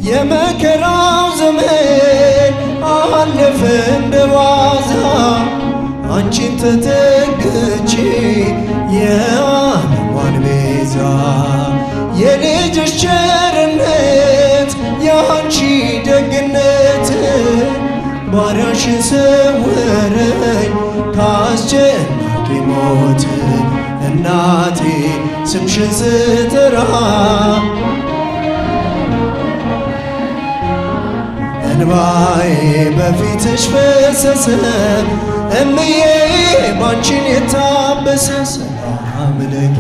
የመከራው ዘመን አለፈ እንደዋዛ አንቺን ተጠግቼ የዓለሟን ቤዛ የልጅሽ ቸርነት የአንቺ ደግነት ባሪያሽን ሰወረኝ ካስጨናቂ ሞት እናቴ ስምሽን ስጠራ እንባዬ በፊትሽ ፈሰሰ እምዬ ባንቺን የታበሰ ሰላም ለኪ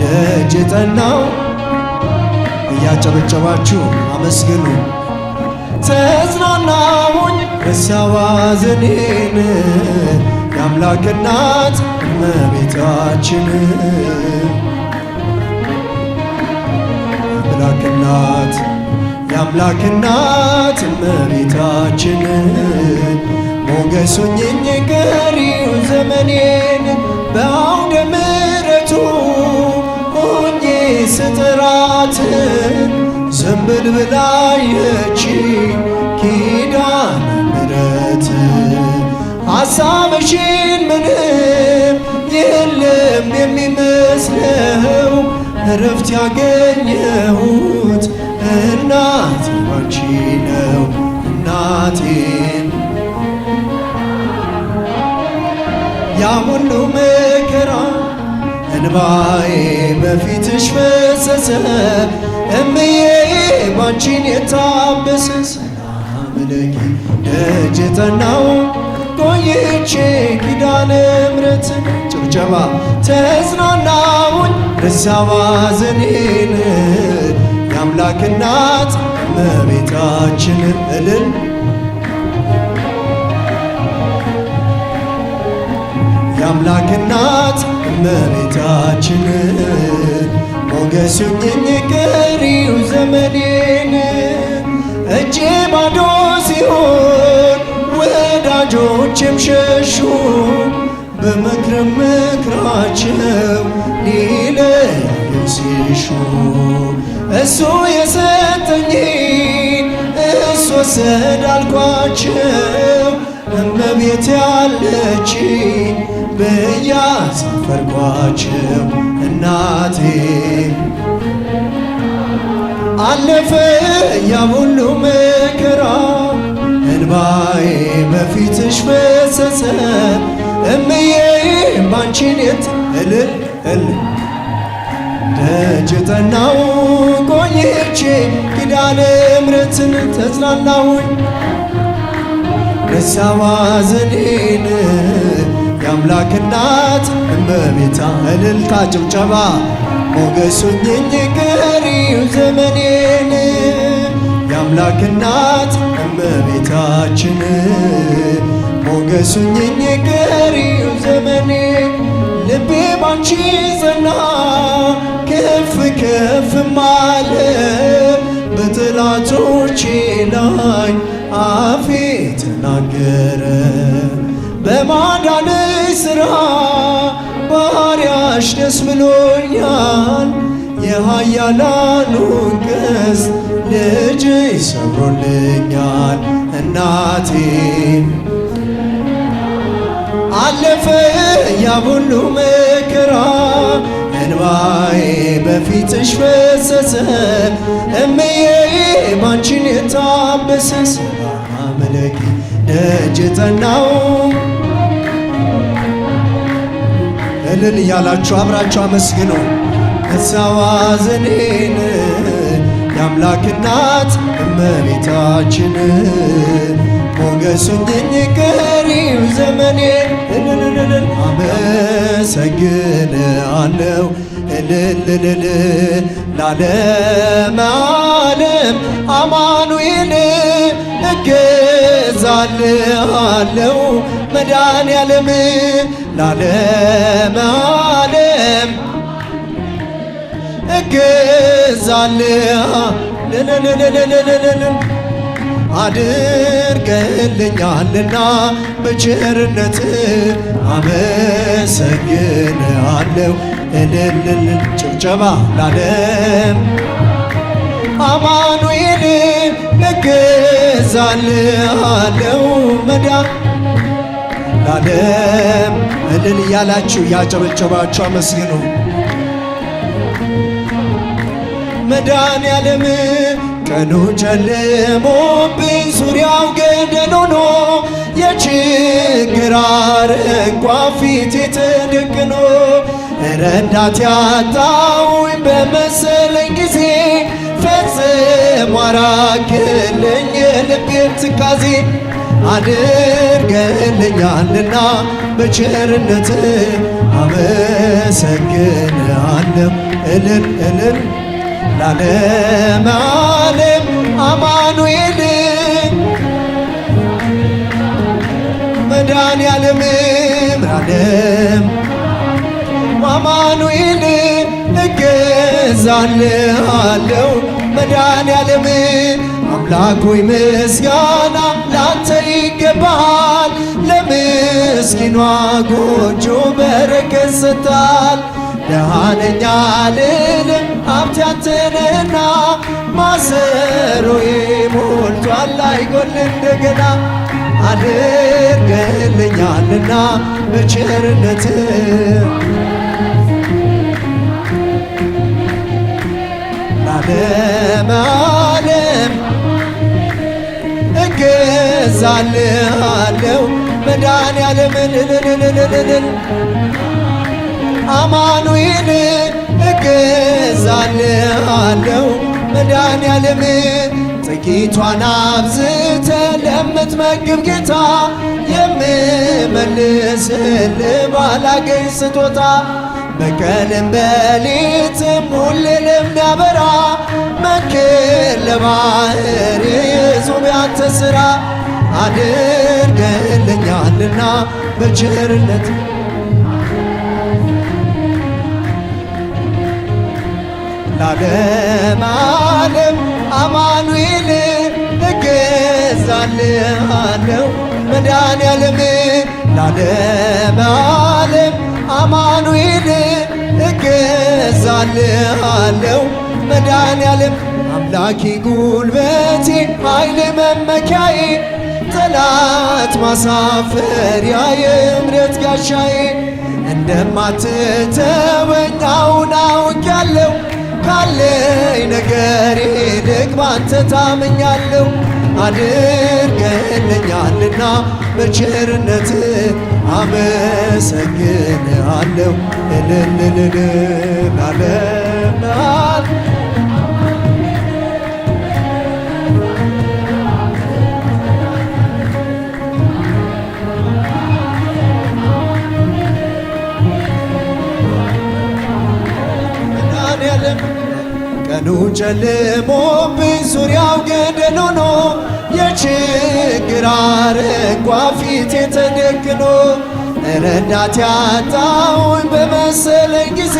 ደጅ ጠናው እያጨበጨባችሁ አመስግኑ። ተጽናናሁኝ ረሳሁ ሐዘኔን የአምላክ እናት እመቤታችን የአምላክ እናት እመቤታችን ሞገስ ሁኚኝ ቀሪው ዘመኔን በአውደ ምሕረቱ ሆኜ ስጠራት ዘንበል ብላ አየችኝ ኪዳነ ምሕረት ሐሳብሽን ምንም የለም የሚመስለው እረፍት ያገኘሁት እናቴ ባንቺ ነው እናቴን ያ ሁሉ መከራ እንባዬ በፊትሽ ፈሰሰ እምዬ ባንቺን የታበሰ ሰላም ለኪ ደጅ ጠናው ቆይቼ ኪዳነ ምሕረትን ጭብጨባ ተጽናናሁኝ ረሳሁ ሐዘኔን የአምላክ እናት እመቤታችን እልል የአምላክ እናት እመቤታችን ሞገስ ሁኚኝ ቀሪው ዘመኔን እጄ ባዶ ሲሆን ወዳጆቼም ሸሹ በመክረም ምክራቸው ሊለያዩ ሲሹ እሱ የሰጠኝን እሱ ወሰደ አልኳቸው እመቤት ያለችኝ ብዬ አሳፈርኳቸው እናቴ አለፈ ያ ሁሉ መከራ እንባዬ በፊትሽ ፈሰሰ እምዬ ባንቺን እልል ደጅ ጠናው ቆይቼ ኪዳነ ምሕረትን ተጽናናሁኝ ረሳሁ ሐዘኔን የአምላክ እናት እመቤታ እልልታ ጭብጨባ ሞገስ ሁኚኝ ቀሪው ዘመኔን የአምላክ እናት እመቤታችን ሞገስ ሁኚኝ ቀሪው ዘመኔን ልቤ ባንቺ ጸና ከፍ ከፍም አለ በጠላቶቼ ላይ አፌ ተናገረ በማዳንሽ ሥራ ባሪያሽ ደስ ብሎኛል የኃያላኑን ቀስት ልጅሽ ሰብሮልኛል እናቴ አለፈ ያ ሁሉ መከራ እንባዬ በፊትሽ ፈሰሰ እምዬ ባንቺን የታበሰ ሰላም ለኪ ደጅ ጠናው እልል እያላችሁ አብራችሁ አመስግኑ ረሳሁ ሐዘኔን የአምላክ እናት እመቤታችን ሞገስ ሁኚኝ ቀሪው ዘመኔን እልል አመሰግንሃለሁ እልል ለዓለመ ዓለም አማኑኤል እገዛልሃለሁ መድኃኔዓለም ለዓለመ ዓለም እገዛልሃለሁ አድርገልኛልና በቸርነት አመሰግንሃለሁ እልል ጭብጨባ ለዓለም አማኑኤል እገዛልሃለው መዳን ለዓለም እልል እያላችሁ ያጨበጨባችሁ አመስግኑ። መድኃኔዓለም ቀኑ ጨልሞብኝ ዙሪያው ገደል ሆኖ የችግር አረንቋ ፊቴ ተደቅኖ ረዳት ያጣሁኝ በመሰለኝ ጊዜ ፈጽሞ አራቅልኝ የልቤን ትካዜ አድርገልኛልና በቸርነት አመሰግንሃለሁ እልል እልል ለዓለም ዓለም አማኑኤል መድኃኔዓለም ዓለም አማኑኤል እገዛልሃለሁ መድኃኔዓለም አምላክ ሆይ ምስጋና ላንተ ይገባል። ለምስኪኗ ጎጆ በረከት ሰጥተሃል። ደሃ ነኝ አልልም ሀብቴ አንተ ነህና ማሰሮዬ ሞልቷል አይጎል እንደገና አድርገልኛልና በቸርነትህ ለዓለም ዓለም እገዛልሃለሁ መድኃኔዓለም አማኑኤል እገዛልሃለሁ መድኃኔዓለም ጥቂቷን አብዝተ ለምትመግብ ጌታ የምመልስልህ ባላገኝ ስጦታ በቀንም በሌትም ሁሌ ለሚያበራ መንክር ለባህር የዙብ ያንተ ሥራ አድርገልኛልና በቸርነት ለዓለም ዓለም አማኑኤል እገዛልሃለሁ መድኃኔዓለም ለዓለም ዓለም አማኑኤል እገዛልሃለሁ መድኃኔዓለም አምላኬ ጉልበቴ ኃይሌ መመኪያዬ ጠላት ማሳፈሪያ የእምረት ጋሻዬ እንደማትተወኝ አሁን አውቄያለሁ ካለኝ ነገር ይልቅ ባንተ ታምኛለሁ አድርገልኛልና በቸርነት አመሰግንሃለሁ እልልልል ለዓለም ቀኑ ጨልሞብኝ ዙሪያው ገደል ሆኖ የችግር አረንቋ ፊቴ ተደቅኖ ረዳት ያጣሁኝ በመሰለኝ ጊዜ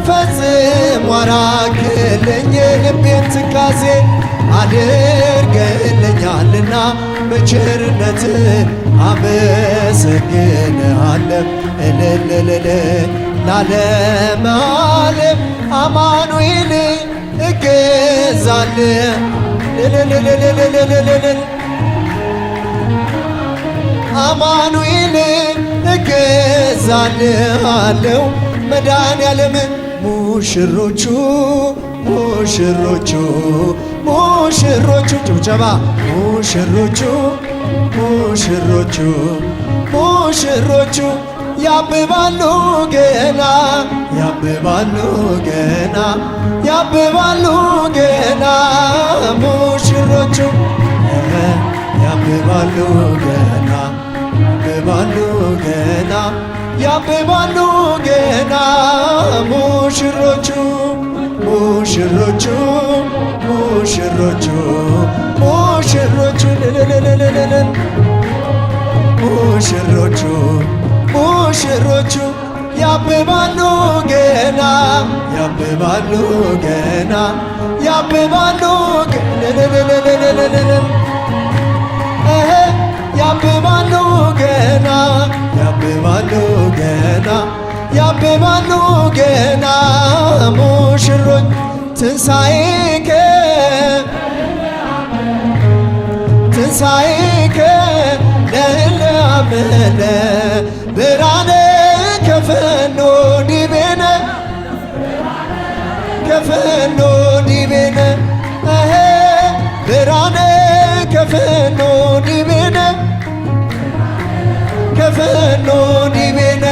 ፈጽሞ አራቅልኝ የልቤን ትካዜ አድርገልኛልና በቸርነት አመሰግንሃለሁ እልልልል ለዓለም ዓለም አማኑኤል እገዛልህ አማኑኤል እገዛልሃለሁ መድኃኔዓለም ሙሽሮቹ ሙሽሮቹ ሙሽሮቹ ጭብጨባ ሙሽሮቹ ሙሽሮቹ ሙሽሮቹ ያብባሉ ገና ያብባሉ ገና ያብባሉ ገና ሙሽሮቹ ያብባሉ ገና ያብባሉ ገና ያብባሉ ገና ሙሽሮቹ ሙሽሮቹ ሙሽሮቹ ሙሽሮቹ ሙሽሮቹ ሙሽሮቹ ያብባሉ ገና ያብባሉ ገና ያብባሉ ያብባሉ ገና ያብባሉ ገና ያብባሉ ገና ሙሽሮች ትንሣኤከ ትንሣኤከ ለእለ አመነ ብርሃነ ከፈኖ ዲቤነ ከፈኖ ዲቤነ ብርሃነ ከፈኖ ዲቤነ ከፈኖ ዲቤነ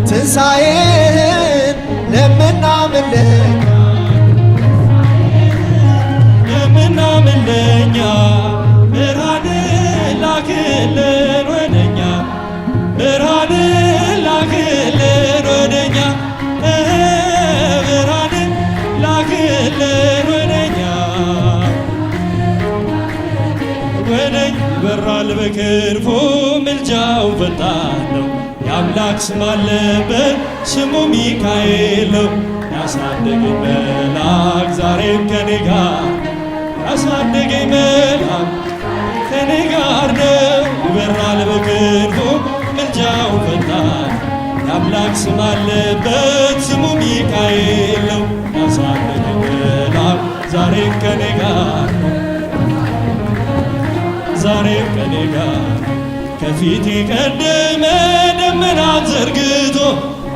ትንሣኤህን ለምናምንለኛ ለምናምንለኛ ብርሃን ላክልን ወደኛ ብርሃን ላክልን ወደኛ ብርሃን ላክልን ወደኛ ወደኝ ይበራል በክንፉ ምልጃው ፈጣን ነው። የአምላክ ስም አለበት ስሙ ሚካኤል ነው። ያሳደገኝ መልአክ ዛሬም ከኔ ጋር ያሳደገኝ መልአክ ከኔ ጋር ነው። ይበራል በክንፉ ምልጃው ፈጣን የአምላክ ስም አለበት ስሙ ሚካኤል ነው። ያሳደገኝ መልአክ ዛሬም ከኔ ጋር ዛሬም ከኔ ጋር ከፊቴ ቀደመ ደመናት ዘርግቶ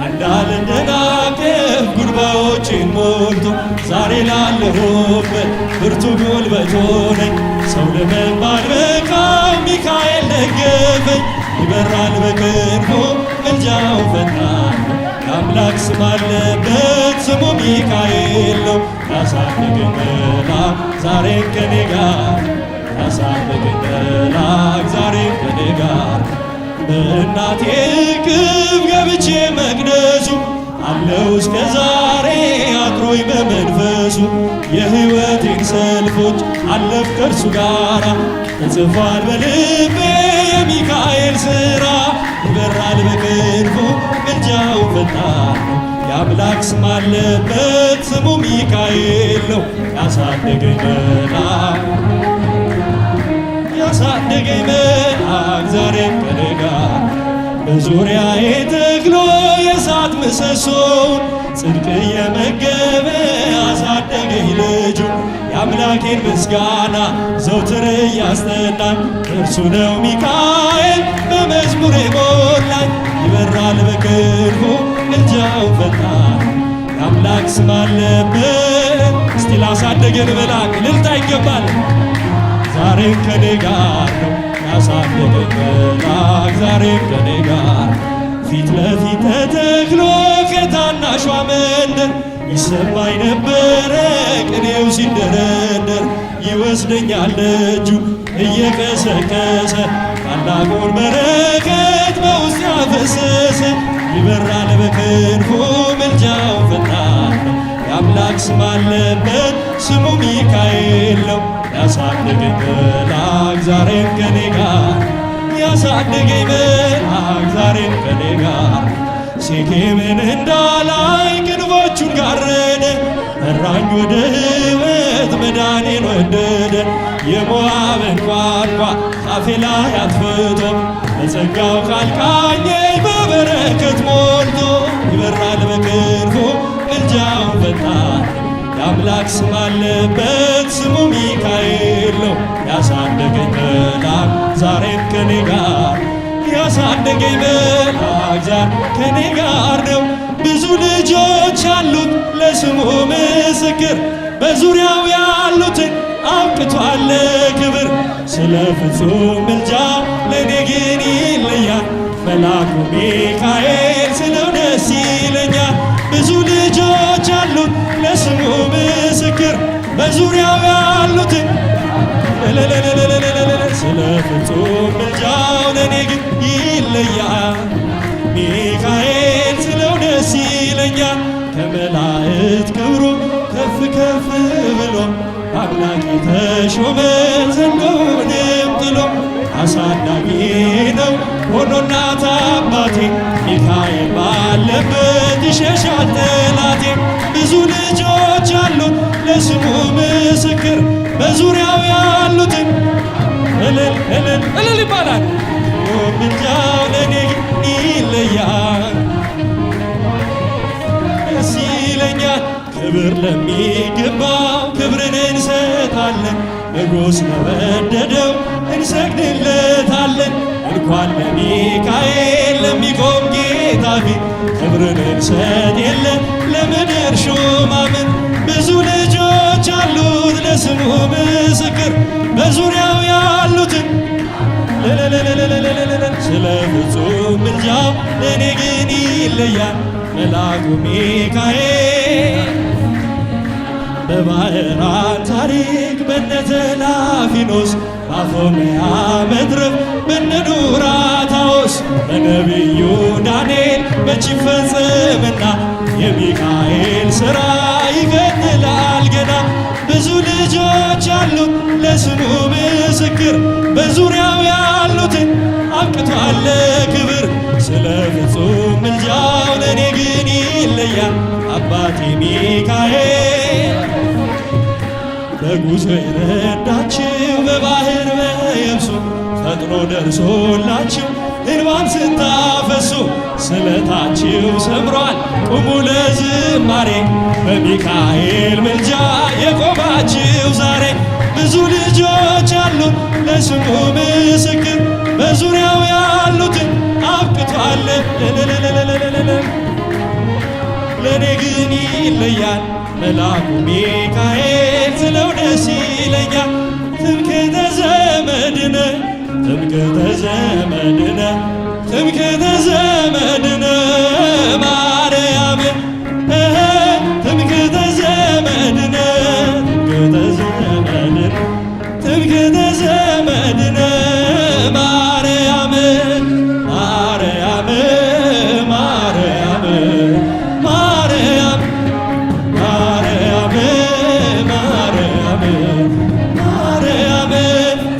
እንዳልደናቀፍ ጉድባዎቼን ሞልቶ ዛሬ ላለሁበት ብርቱ ጉልበት ሆነኝ። ሰው ለመባል በቃው ሚካኤል ደገፈኝ። ይበራል በክንፉ ምልጃው ፈጣን የአምላክ ስም አለበት ስሙ ሚካኤል ነው። ያሳደገኝ መልአክ ዛሬም ከኔ ጋር ያሳደገኝ መልአክ ዛሬም ከኔ ጋር በእናቴ እቅፍ ገብቼ መቅደሱ አለው እስከ ዛሬ አድሮኝ በመንፈሱ የሕይወቴን ሰልፎች አለፍ ከእርሱ ጋራ ተጽፏል በልቤ የሚካኤል ሥራ። ይበራል በክንፉ ምልጃው ፈጣን ነው። የአምላክ ስም አለበት ስሙ ሚካኤል ነው። ያሳደገኝ መልአክ ያሳደገኝ መልአክ ዛሬም ከኔ ጋር በዙሪያዬ ተክሎ የእሳት ምሰሶውን ጽድቅ እየመገበ ያሳደገኝ ልጁ የአምላኬን ምስጋና ዘውትር እያስጠናኝ እርሱ ነው ሚካኤል በመዝሙር የሞላኝ። ይበራል በክንፉ ምልጃው ፈጣን የአምላክ ስም አለበት። እስቲ ላሳደገን መልአክ እልልታ ይገባል። ዛሬም ከኔ ጋር ነው ያሳደገኝ መልአክ ዛሬም ከኔ ጋር ፊት ለፊት ተተክሎ ከታናሿ መንደር ይሰማኝ ነበረ ቅኔው ሲደረደር። ይወስደኛል እጁ እየቀሰቀሰ ታላቁን በረከት በውስጥ ያፈሰሰ። ይበራል በክንፉ ምልጃው ፈጣን ነው። የአምላክ ስም አለበት ስሙ ሚካኤል ነው። ያሳደገኝ መልአክ ዛሬም ከኔ ጋር ያሳደገኝ መልአክ ዛሬም ከኔ ጋር ሴኬምን እንዳላይ ክንፎቹን ጋረደ እራኝ ወደ ሕይወት መዳኔን ወደደ። የሞዓብን ቋንቋ አፌ ላይ አጥፍቶ በጸጋው ቃል ቃኘኝ በበረከት ሞልቶ። ይበራል በክንፉ ምልጃው ፈጣን የአምላክ ስም አለበት ስሙ ሚካኤል ነው። ያሳደገኝ መልአክ ዛሬም ከኔ ጋር ያሳደገኝ መልአክ ዛሬም ከኔ ጋር ነው። ብዙ ልጆች አሉት ለስሙ ምስክር በዙሪያው ያሉትን አብቅቷል ክብር። ስለ ፍጹም ምልጃ ለእኔ ግን ይለያል መልአኩ ሚካኤል ስለው ደስ ይለኛል። ብዙ ልጆች አሉት ለስሙ ምስክር በዙሪያው ያሉትን ስለ ፍጹም ምልጃው ለእኔ ግን ይለያል ሚካኤል ስለው ደስ ይለኛል። ከመላእክት ክብሩ ከፍ ከፍ ብሎ አምላክ የተሾመ ዘንዶንም ጥሎ አሳዳጊ ነው ሆኖ እናት አባቴ ሚካኤል ባለበት ይሸሻል ጠላቴ። ብዙ ልጆች አሉት ለስሙ ምስክር በዙሪያው ያሉትን እልል እልል እልል ይባላል። ምልጃው ለእኔ ይለያል ደስ ይለኛል። ክብር ለሚገባው ክብርን እንሰጣለን ንጉሥ ለወደደው እንሰግድለታለን። እንኳን ለሚካኤል ለሚቆም ጌታ ፊት ክብርን እንሰጥ የለ ለምድር ሹማምን። ብዙ ልጆች አሉት ለስሙ ምስክር በዙሪያው ያሉትን ስለ ፍጹም ምልጃው ለእኔ ግን ይለያል መልአኩ ሚካኤል። በባሕራን ታሪክ በነ ተላፊኖስ በአፎምያ መትረፍ በነ ዱራታዎስ በነቢዩ ዳንኤል መች ይፈጸምና የሚካኤል ሥራ ይቀጥላል ገና። ብዙ ልጆች አሉት ለስሙ ምስክር በዙሪያው ያሉትን አብቅቷል ለክብር። ስለ ፍጹም ምልጃው ለእኔ ግን ይለያል አባቴ ሚካኤል። በጉዞ የረዳችው በባሕር በየብሱ ፈጥኖ ደርሶላችሁ እንባን ስታፈሱ ስለታችሁ ሰምሯል ቁሙ ለዝማሬ በሚካኤል ምልጃ የቆማችሁ ዛሬ። ብዙ ልጆች አሉት ለስሙ ምስክር በዙሪያው ያሉትን አብቅቷል ለእኔ ግን ይለያል መልአኩ ሚካኤል ስለው ደስ ይለኛል። ትምክህተ ዘመድነ ትምክህተ ዘመድነ ትምክህተ ዘመድነ ማርያም ትምክህተ ዘመድነ ትምክህተ ዘመድነ ትምክህተ ዘመድነ ማርያም ማርያም ማርያም ማርያም ማርያም ማርያም ማርያም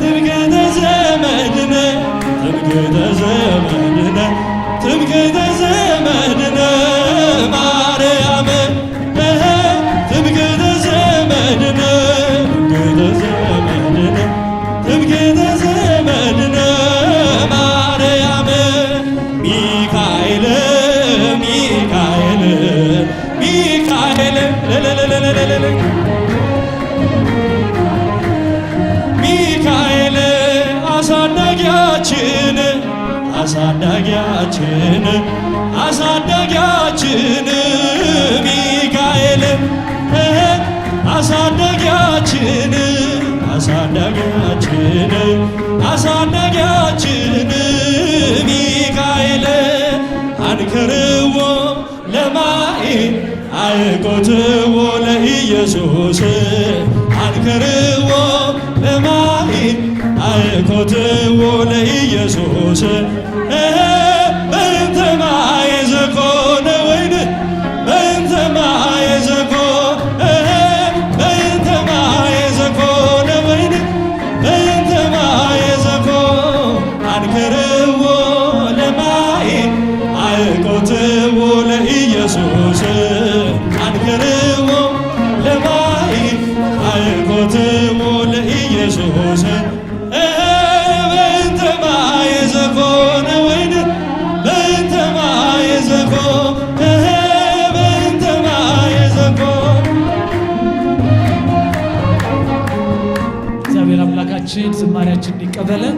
ትምክህተ ዘመድነ ትምክህተ ዘመድነ ትምክህተ ዘመድነ ማርያም ትምክህተ ዘመድነ ትምክህተ ዘመድነ ትምክህተ ዘመድነ ማርያም ሚካኤል ሚካኤል ሚካኤል ሚካኤል አሳዳጊያችን አሳዳጊያችን አሳዳጊያችን ሚካኤል አሳዳጊያችን አሳዳጊያችን አሳዳጊያችን ሚካኤል አንከርዎ ለማይ አይቆትዎ ለኢየሱስ አንከርዎ ለማይ አይቆትዎ ለኢየሱስ በእንተ ማየ ዘኮነ ወይን በእንተ ማየ ዘኮነ በእንተ ማየ ዘኮነ ወይን በእንተ ማየ ዘኮነ አንከርዎ ለማይ አይቆትዎ ለኢየሱስ አንከርዎ ለማይ አይቆትዎ ለኢየሱስ በእንተ ማየ ዘኮነ ወይን በእንተ ማየ ዘኮነ በእንተ ማየ ዘኮነ። እግዚአብሔር አምላካችን ዝማሬያችንን ይቀበለን።